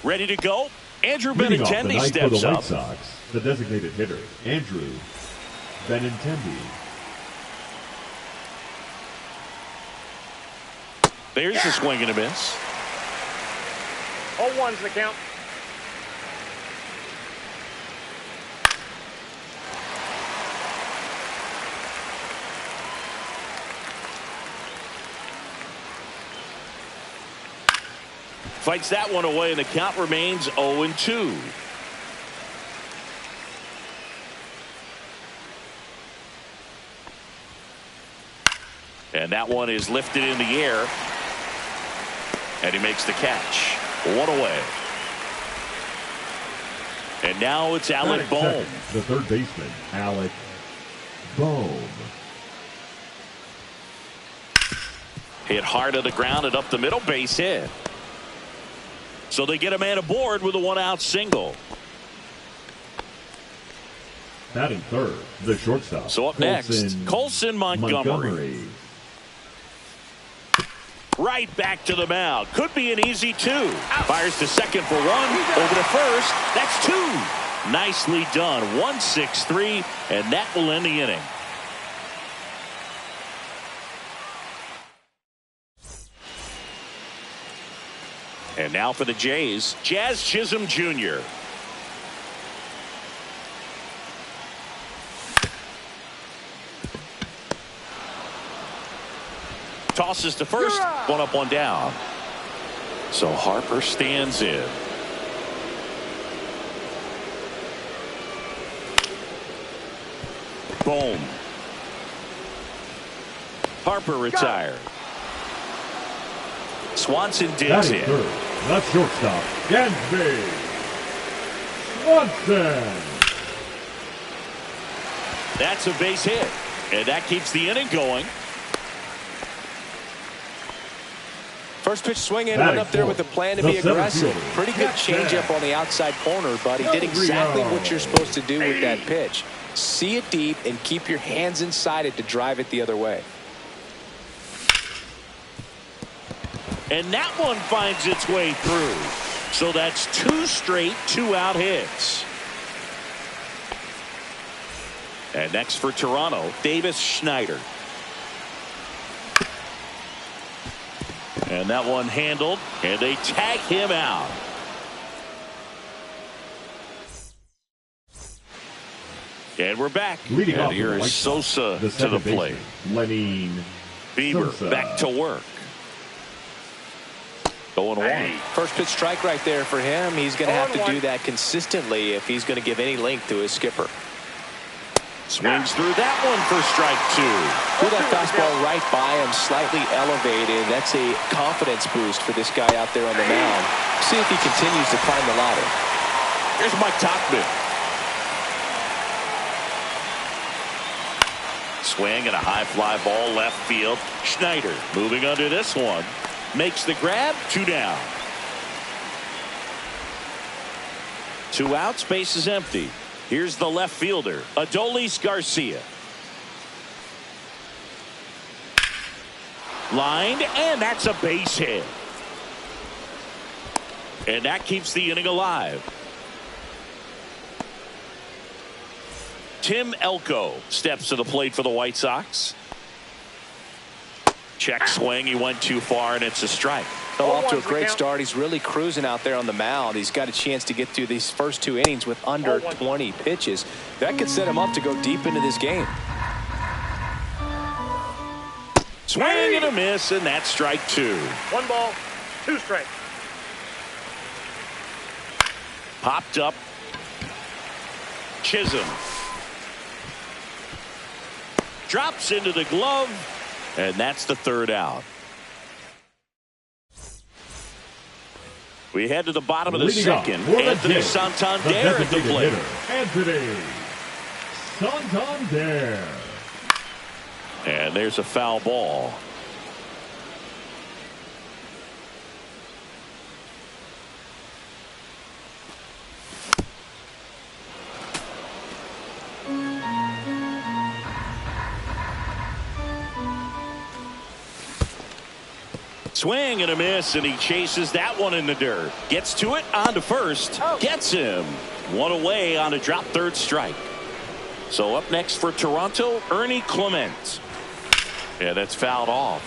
Ready to go. Andrew Leading off the Benintendi ninth for the steps White up. Sox, the designated hitter, Andrew Benintendi. There's a swing and a miss. 0-1's the count. Fights that one away, and the count remains 0-2. And that one is lifted in the air. And he makes the catch. One away. And now it's Alec Bohm. The third baseman, Alec Bohm. Hit hard to the ground and up the middle, base hit. So they get a man aboard with a one-out single. Batting third, the shortstop. So up next, Colson Montgomery. Right back to the mound. Could be an easy two. Fires to second for one. Over to first. That's two. Nicely done. 1-6-3, and that will end the inning. And now for the Jays, Jazz Chisholm Jr. Tosses to first, one up, one down. So Harper stands in. Boom. Harper retired. Swanson digs in. Third, the shortstop, Dansby Swanson. That's a base hit, and that keeps the inning going. First pitch swinging, went up there with a plan to be aggressive. Pretty good changeup on the outside corner, but he did exactly what you're supposed to do with that pitch. See it deep and keep your hands inside it to drive it the other way. And that one finds its way through. So that's two straight two-out hits. And next for Toronto, Davis Schneider. And that one handled, and they tag him out. And we're back. And here is Sosa to the plate. Lenny Bieber back to work. 0-1. First pitch strike right there for him. He's going to have to do that consistently if he's going to give any length to his skipper. Swings through that one for strike two. Threw that fastball right by him, slightly elevated. That's a confidence boost for this guy out there on the mound. See if he continues to climb the ladder. Here's Mike Tauchman. Swing and a high fly ball left field. Schneider moving under this one. Makes the grab. Two down. Two outs. Base is empty. Here's the left fielder, Adolis Garcia. Lined, and that's a base hit. And that keeps the inning alive. Tim Elko steps to the plate for the White Sox. Check swing. He went too far, and it's a strike. Off to a great start. He's really cruising out there on the mound. He's got a chance to get through these first two innings with under 20 pitches. That could set him up to go deep into this game. Swing and a miss, and that's strike two. 1 ball, 2 strikes. Popped up. Chisholm. Drops into the glove, and that's the third out. We head to the bottom of the second. Anthony Santander at the plate. Anthony Santander. And there's a foul ball. Swing and a miss, and he chases that one in the dirt. Gets to it, on to first. Gets him. One away on a drop third strike. So up next for Toronto, Ernie Clement. Yeah, that's fouled off.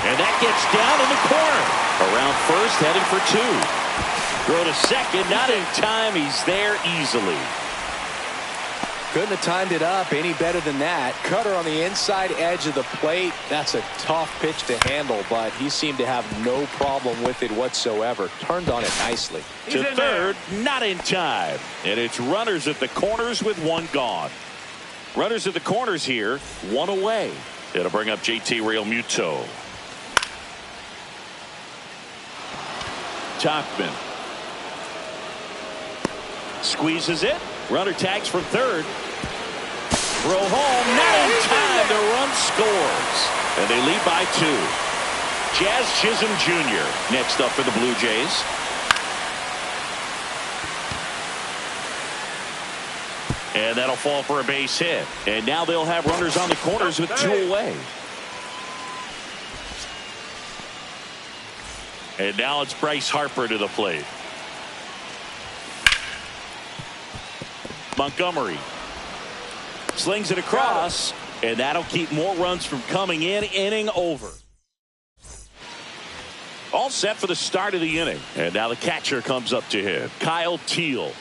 And that gets down in the corner. Around first, heading for two. Throw to second, not in time. He's there easily. Couldn't have timed it up any better than that. Cutter on the inside edge of the plate. That's a tough pitch to handle, but he seemed to have no problem with it whatsoever. Turned on it nicely. To third, not in time. And it's runners at the corners with one gone. Runners at the corners here, one away. It'll bring up JT Realmuto. Tauchman squeezes it. Runner tags for third. Throw home, not in time. The run scores, and they lead by two. Jazz Chisholm Jr. next up for the Blue Jays. And that'll fall for a base hit. And now they'll have runners on the corners with two away. And now it's Bryce Harper to the plate. Montgomery slings it across, and that'll keep more runs from coming in. Inning over. All set for the start of the inning. And now the catcher comes up to him. Kyle Teel.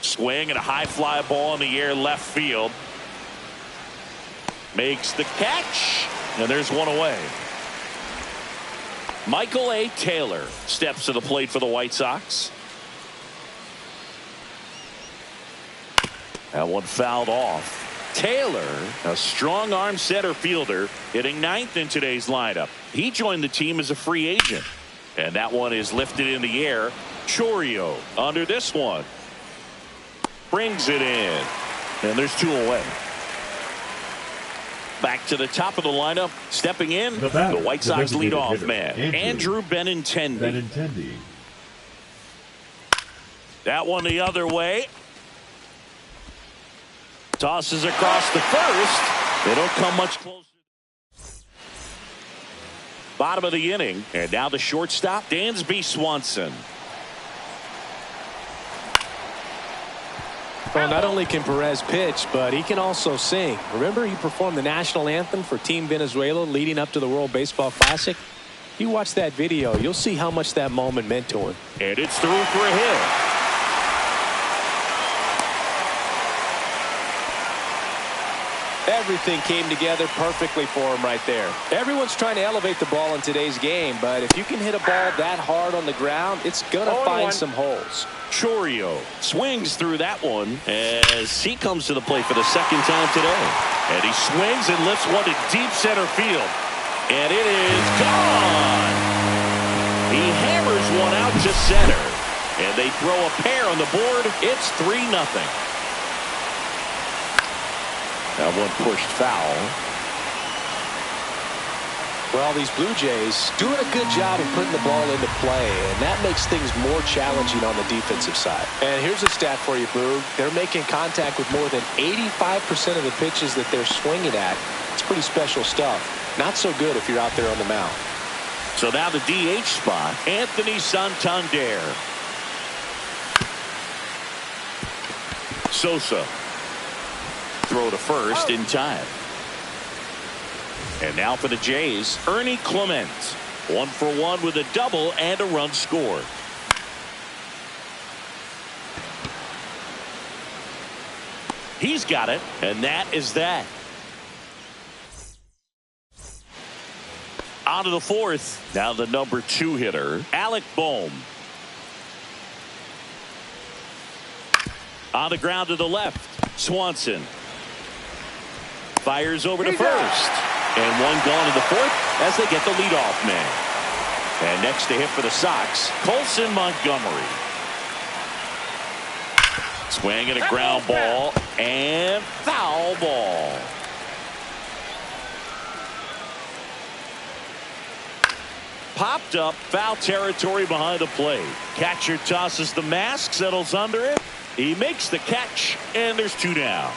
Swing and a high fly ball in the air left field. Makes the catch, and there's one away. Michael A. Taylor steps to the plate for the White Sox. That one fouled off. Taylor, a strong arm center fielder, hitting ninth in today's lineup. He joined the team as a free agent. And that one is lifted in the air. Chourio under this one. Brings it in. And there's two away. Back to the top of the lineup. Stepping in, the White Sox leadoff man, Andrew Benintendi. That one the other way. Tosses across the first. They don't come much closer. Bottom of the inning. And now the shortstop, Dansby Swanson. Well, not only can Perez pitch, but he can also sing. Remember, he performed the national anthem for Team Venezuela leading up to the World Baseball Classic. If you watch that video, you'll see how much that moment meant to him. And it's through for a hit. Everything came together perfectly for him right there. Everyone's trying to elevate the ball in today's game, but if you can hit a ball that hard on the ground, it's going to find some holes. Chourio swings through that one as he comes to the plate for the second time today. And he swings and lifts one to deep center field. And it is gone. He hammers one out to center. And they throw a pair on the board. It's 3-0. That one pushed foul. Well, these Blue Jays doing a good job of putting the ball into play, and that makes things more challenging on the defensive side. And here's a stat for you, Boog. They're making contact with more than 85% of the pitches that they're swinging at. It's pretty special stuff. Not so good if you're out there on the mound. So now the DH spot, Anthony Santander. Sosa. Throw to first in time. And now for the Jays, Ernie Clement. 1 for 1 with a double and a run scored. He's got it, and that is that. On to the fourth. Now the number 2 hitter, Alec Bohm. On the ground to the left, Swanson. Fires over to first. And one gone in the fourth as they get the leadoff man. And next to hit for the Sox, Colson Montgomery. Swing and a ground ball and foul ball. Popped up, foul territory behind the plate. Catcher tosses the mask, settles under it. He makes the catch, and there's 2 down.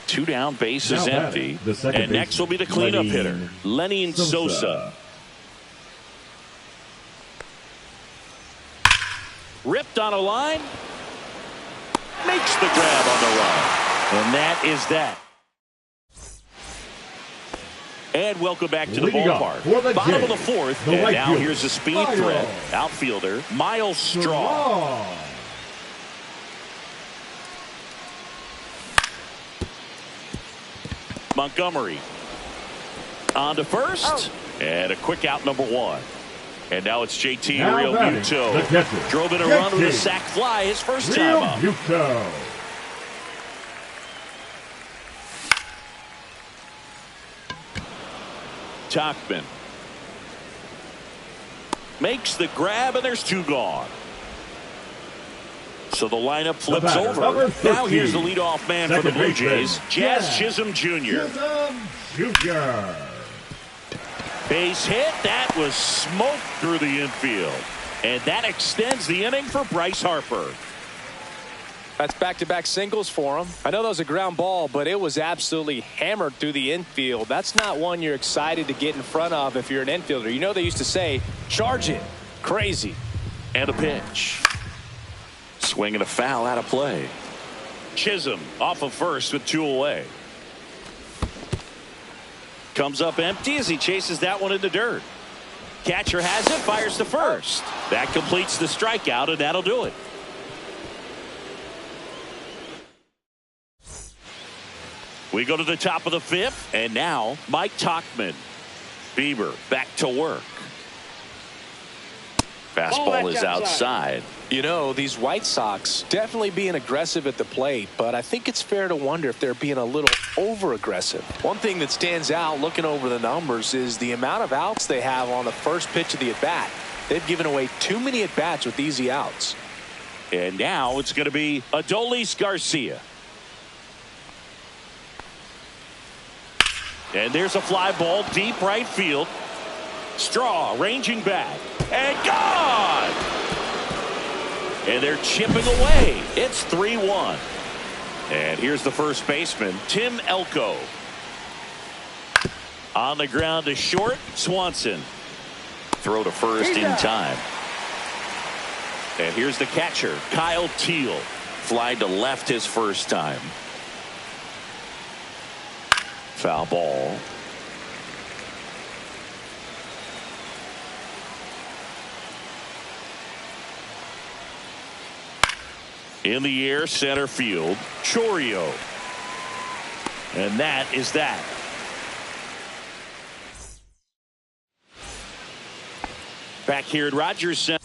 2 down, base is empty. And next will be the cleanup hitter, Lenny Sosa. Ripped on a line. Makes the grab on the run. And that is that. And welcome back to the ballpark. Bottom of the 4th. And now here's a speed threat. Outfielder, Miles Straw. Montgomery. On to first. And a quick out, number 1. And now it's JT Realmuto. Drove in a run with a sac fly his first time up. Tauchman makes the grab, and there's 2 gone. So the lineup flips over. Now here's the leadoff man for the Blue Jays, Jazz Chisholm Jr. Base hit. That was smoked through the infield. And that extends the inning for Bryce Harper. That's back-to-back singles for him. I know that was a ground ball, but it was absolutely hammered through the infield. That's not one you're excited to get in front of if you're an infielder. You know they used to say, charge it. Crazy. And a pitch. Swing and a foul out of play. Chisholm off of first with 2 away. Comes up empty as he chases that one in the dirt. Catcher has it, fires to first. That completes the strikeout, and that'll do it. We go to the top of the 5th, and now Mike Tauchman. Bieber back to work. Fastball is outside. You know, these White Sox definitely being aggressive at the plate, but I think it's fair to wonder if they're being a little over-aggressive. One thing that stands out looking over the numbers is the amount of outs they have on the first pitch of the at-bat. They've given away too many at-bats with easy outs. And now it's going to be Adolis Garcia. And there's a fly ball deep right field. Straw ranging back. And gone! And they're chipping away. It's 3-1. And here's the first baseman, Tim Elko. On the ground to short, Swanson. Throw to first in time. And here's the catcher, Kyle Teel. Fly to left his first time. Foul ball. In the air, center field, Chourio. And that is that. Back here at Rogers Center.